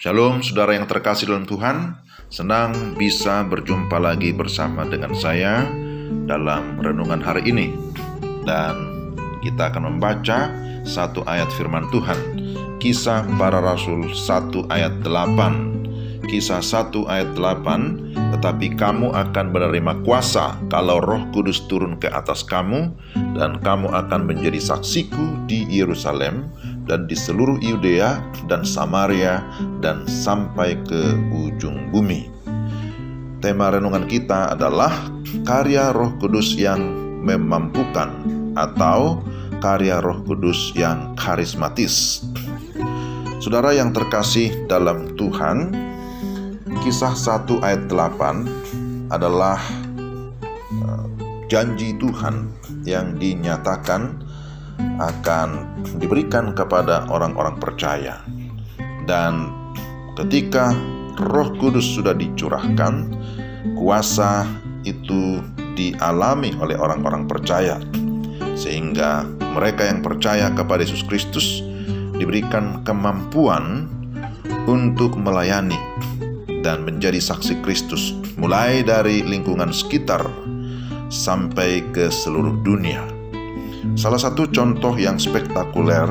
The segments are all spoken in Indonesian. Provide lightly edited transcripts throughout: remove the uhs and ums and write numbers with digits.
Shalom saudara yang terkasih dalam Tuhan, senang bisa berjumpa lagi bersama dengan saya dalam renungan hari ini. Dan kita akan membaca satu ayat firman Tuhan, Kisah Para Rasul 1 ayat 8. Kisah 1 ayat 8, tetapi kamu akan menerima kuasa kalau Roh Kudus turun ke atas kamu, dan kamu akan menjadi saksiku di Yerusalem dan di seluruh Yudea dan Samaria dan sampai ke ujung bumi. Tema renungan kita adalah karya Roh Kudus yang memampukan atau karya Roh Kudus yang karismatis. Saudara yang terkasih dalam Tuhan, Kisah 1 ayat 8 adalah janji Tuhan yang dinyatakan akan diberikan kepada orang-orang percaya. Dan ketika Roh Kudus sudah dicurahkan, kuasa itu dialami oleh orang-orang percaya, sehingga mereka yang percaya kepada Yesus Kristus diberikan kemampuan untuk melayani dan menjadi saksi Kristus, mulai dari lingkungan sekitar sampai ke seluruh dunia. Salah satu contoh yang spektakuler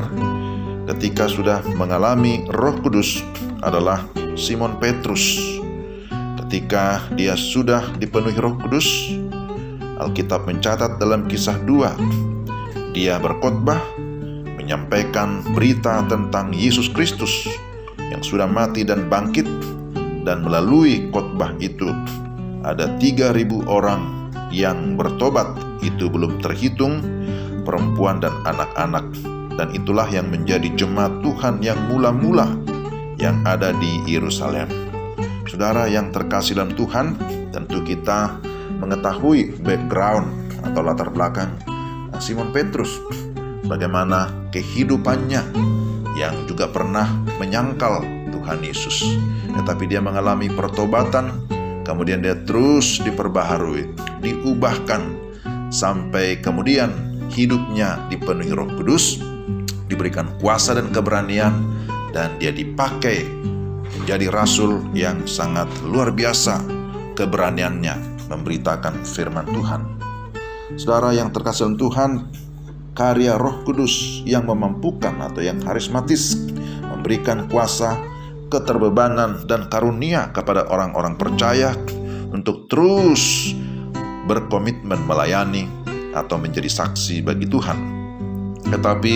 ketika sudah mengalami Roh Kudus adalah Simon Petrus. Ketika dia sudah dipenuhi Roh Kudus, Alkitab mencatat dalam Kisah 2, dia berkhotbah menyampaikan berita tentang Yesus Kristus yang sudah mati dan bangkit. Dan melalui khotbah itu ada 3.000 orang yang bertobat, itu belum terhitung perempuan dan anak-anak. Dan itulah yang menjadi jemaat Tuhan yang mula-mula yang ada di Yerusalem. Saudara yang terkasih dalam Tuhan, tentu kita mengetahui background atau latar belakang Simon Petrus, bagaimana kehidupannya yang juga pernah menyangkal Tuhan Yesus. Tetapi dia mengalami pertobatan, kemudian dia terus diperbaharui, diubahkan, sampai kemudian hidupnya dipenuhi Roh Kudus, diberikan kuasa dan keberanian, dan dia dipakai menjadi rasul yang sangat luar biasa keberaniannya memberitakan firman Tuhan. Saudara yang terkasih dalam Tuhan, karya Roh Kudus yang memampukan atau yang karismatis memberikan kuasa, keterbebanan dan karunia kepada orang-orang percaya untuk terus berkomitmen melayani atau menjadi saksi bagi Tuhan. Tetapi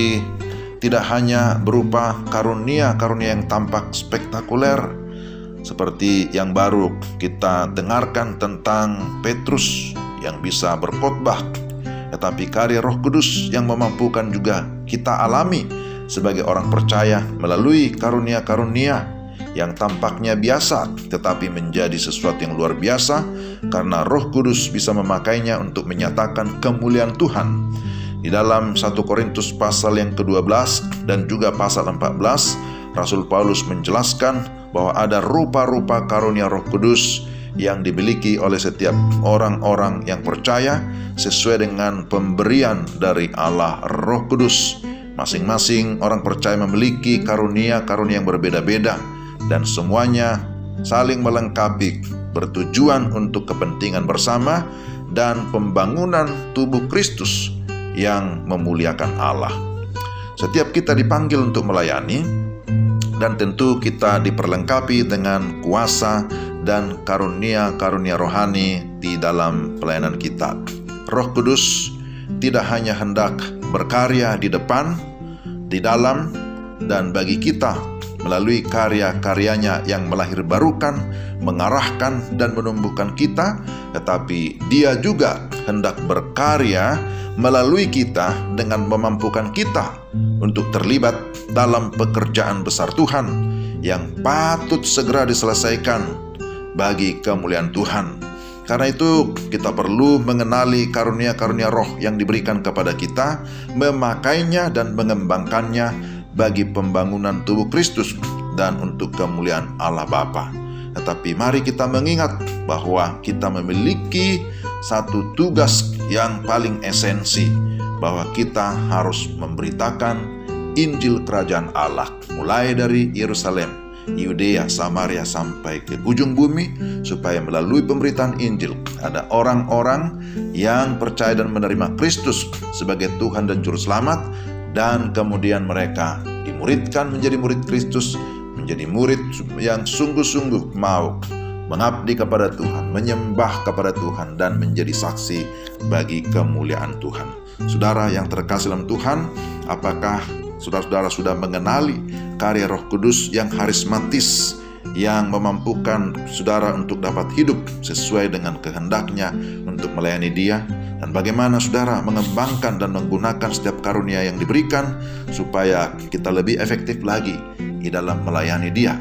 tidak hanya berupa karunia-karunia yang tampak spektakuler seperti yang baru kita dengarkan tentang Petrus yang bisa berkhotbah, tetapi karya Roh Kudus yang memampukan juga kita alami sebagai orang percaya melalui karunia-karunia yang tampaknya biasa, tetapi menjadi sesuatu yang luar biasa karena Roh Kudus bisa memakainya untuk menyatakan kemuliaan Tuhan. Di dalam 1 Korintus pasal yang ke-12 dan juga pasal 14, Rasul Paulus menjelaskan bahwa ada rupa-rupa karunia Roh Kudus yang dimiliki oleh setiap orang-orang yang percaya sesuai dengan pemberian dari Allah Roh Kudus. Masing-masing orang percaya memiliki karunia-karunia yang berbeda-beda, dan semuanya saling melengkapi, bertujuan untuk kepentingan bersama dan pembangunan tubuh Kristus yang memuliakan Allah. Setiap kita dipanggil untuk melayani, dan tentu kita diperlengkapi dengan kuasa dan karunia-karunia rohani di dalam pelayanan kita. Roh Kudus tidak hanya hendak berkarya di depan, di dalam, dan bagi kita melalui karya-karyanya yang melahirbarukan, mengarahkan, dan menumbuhkan kita, tetapi dia juga hendak berkarya melalui kita dengan memampukan kita untuk terlibat dalam pekerjaan besar Tuhan yang patut segera diselesaikan bagi kemuliaan Tuhan. Karena itu kita perlu mengenali karunia-karunia roh yang diberikan kepada kita, memakainya dan mengembangkannya bagi pembangunan tubuh Kristus dan untuk kemuliaan Allah Bapa. Tetapi mari kita mengingat bahwa kita memiliki satu tugas yang paling esensi, bahwa kita harus memberitakan Injil Kerajaan Allah mulai dari Yerusalem Yudea, Samaria sampai ke ujung bumi, supaya melalui pemberitaan Injil ada orang-orang yang percaya dan menerima Kristus sebagai Tuhan dan Juru Selamat, dan kemudian mereka dimuridkan menjadi murid Kristus, menjadi murid yang sungguh-sungguh mau mengabdi kepada Tuhan, menyembah kepada Tuhan, dan menjadi saksi bagi kemuliaan Tuhan. Saudara yang terkasih dalam Tuhan, apakah saudara-saudara sudah mengenali karya Roh Kudus yang karismatis, yang memampukan saudara untuk dapat hidup sesuai dengan kehendaknya untuk melayani Dia? Dan bagaimana saudara mengembangkan dan menggunakan setiap karunia yang diberikan supaya kita lebih efektif lagi di dalam melayani Dia?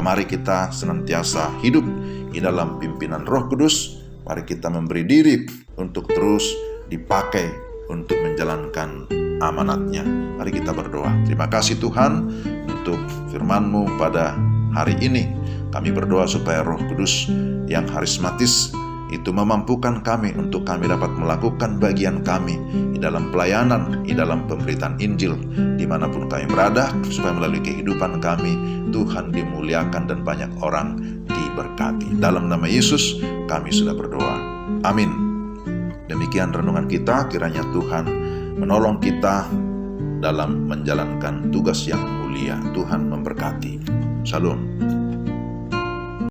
Mari kita senantiasa hidup di dalam pimpinan Roh Kudus. Mari kita memberi diri untuk terus dipakai untuk menjalankan amanat-Nya. Mari kita berdoa. Terima kasih Tuhan untuk firman-Mu pada hari ini. Kami berdoa supaya Roh Kudus yang karismatis itu memampukan kami untuk kami dapat melakukan bagian kami di dalam pelayanan, di dalam pemberitaan Injil, dimanapun kami berada, supaya melalui kehidupan kami Tuhan dimuliakan dan banyak orang diberkati. Dalam nama Yesus kami sudah berdoa. Amin. Demikian renungan kita, kiranya Tuhan menolong kita dalam menjalankan tugas yang mulia. Tuhan memberkati. Shalom.